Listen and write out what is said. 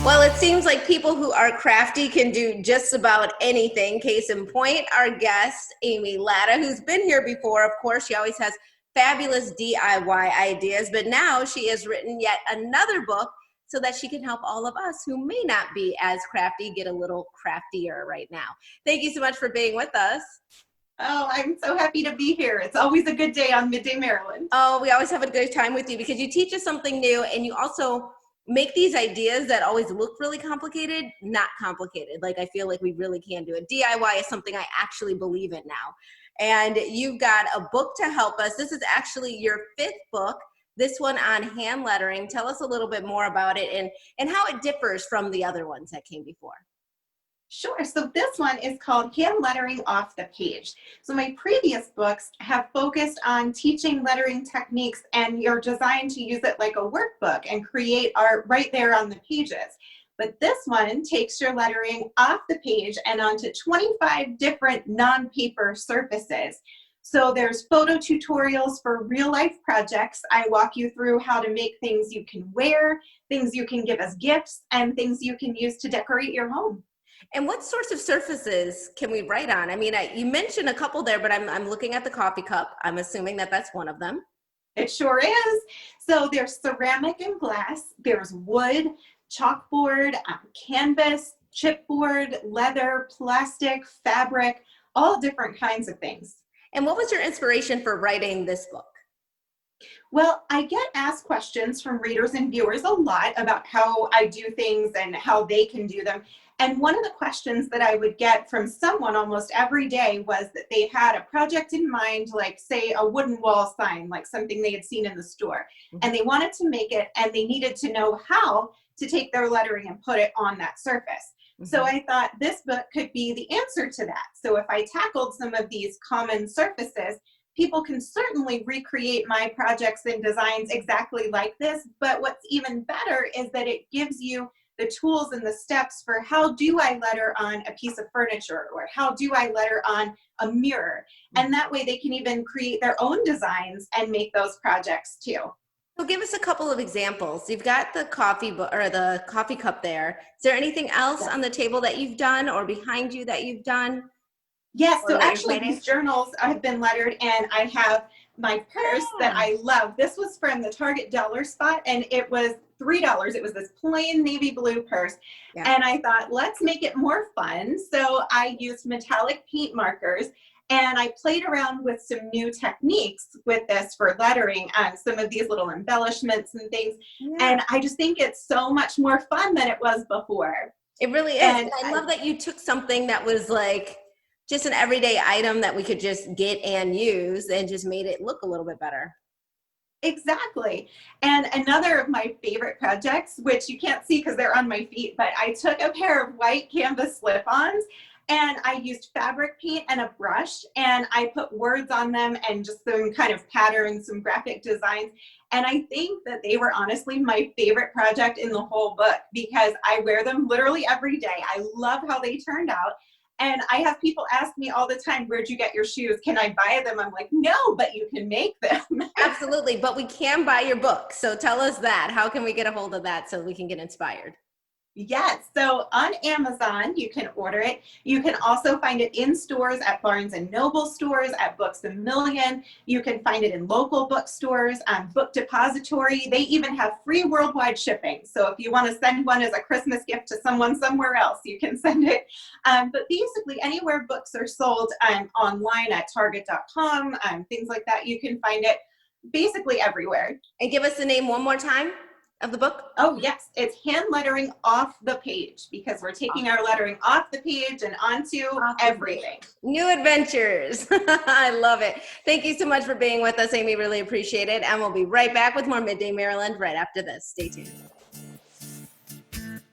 Well, it seems like people who are crafty can do just about anything. Case in point, our guest, Amy Latta, who's been here before. Of course, she always has fabulous DIY ideas, but now she has written yet another book so that she can help all of us who may not be as crafty get a little craftier right now. Thank you so much for being with us. Oh, I'm so happy to be here. It's always a good day on Midday Maryland. Oh, we always have a good time with you because you teach us something new, and you also make these ideas that always look really complicated not complicated. Like, I feel like we really can do it. DIY is something I actually believe in now. And you've got a book to help us. This is actually your fifth book, this one on hand lettering. Tell us a little bit more about it and how it differs from the other ones that came before. Sure. So this one is called Hand Lettering Off the Page. So my previous books have focused on teaching lettering techniques, and you're designed to use it like a workbook and create art right there on the pages. But this one takes your lettering off the page and onto 25 different non-paper surfaces. So there's photo tutorials for real life projects. I walk you through how to make things you can wear, things you can give as gifts, and things you can use to decorate your home. And what sorts of surfaces can we write on? I mean, you mentioned a couple there, but I'm looking at the coffee cup. I'm assuming that that's one of them. It sure is. So there's ceramic and glass, there's wood, chalkboard, canvas, chipboard, leather, plastic, fabric, all different kinds of things. And what was your inspiration for writing this book? Well, I get asked questions from readers and viewers a lot about how I do things and how they can do them. And one of the questions that I would get from someone almost every day was that they had a project in mind, like say a wooden wall sign, like something they had seen in the store, and they wanted to make it, and they needed to know how to take their lettering and put it on that surface. So I thought this book could be the answer to that. So if I tackled some of these common surfaces, people can certainly recreate my projects and designs exactly like this. But what's even better is that it gives you the tools and the steps for how do I letter on a piece of furniture, or how do I letter on a mirror. And that way they can even create their own designs and make those projects too. So give us a couple of examples. You've got the coffee or the coffee cup there. Is there anything else on the table that you've done or behind you that you've done? Yes, so actually these journals have been lettered, and I have my purse that I love. This was from the Target dollar spot, and it was $3. It was this plain navy blue purse. And I thought, let's make it more fun. So I used metallic paint markers, and I played around with some new techniques with this for lettering on some of these little embellishments and things. And I just think it's so much more fun than it was before. It really is. And I love that you took something that was like just an everyday item that we could just get and use and just made it look a little bit better. Exactly. And another of my favorite projects, which you can't see because they're on my feet, but I took a pair of white canvas slip-ons, and I used fabric paint and a brush, and I put words on them and just some kind of patterns, some graphic designs. And I think that they were honestly my favorite project in the whole book because I wear them literally every day. I love how they turned out. And I have people ask me all the time, where'd you get your shoes? Can I buy them? I'm like, no, but you can make them. Absolutely. But we can buy your book. So tell us that. How can we get a hold of that so we can get inspired? Yes, so on Amazon, you can order it. You can also find it in stores at Barnes & Noble stores, at Books A Million. You can find it in local bookstores, on Book Depository. They even have free worldwide shipping. So if you want to send one as a Christmas gift to someone somewhere else, you can send it. But basically, anywhere books are sold online at Target.com, things like that, you can find it basically everywhere. And give us the name one more time of the book? Oh yes, it's Hand Lettering Off the Page, because we're taking our lettering off the page and onto everything. New adventures. I love it. Thank you so much for being with us, Amy. Really appreciate it. And we'll be right back with more Midday Maryland right after this. Stay tuned.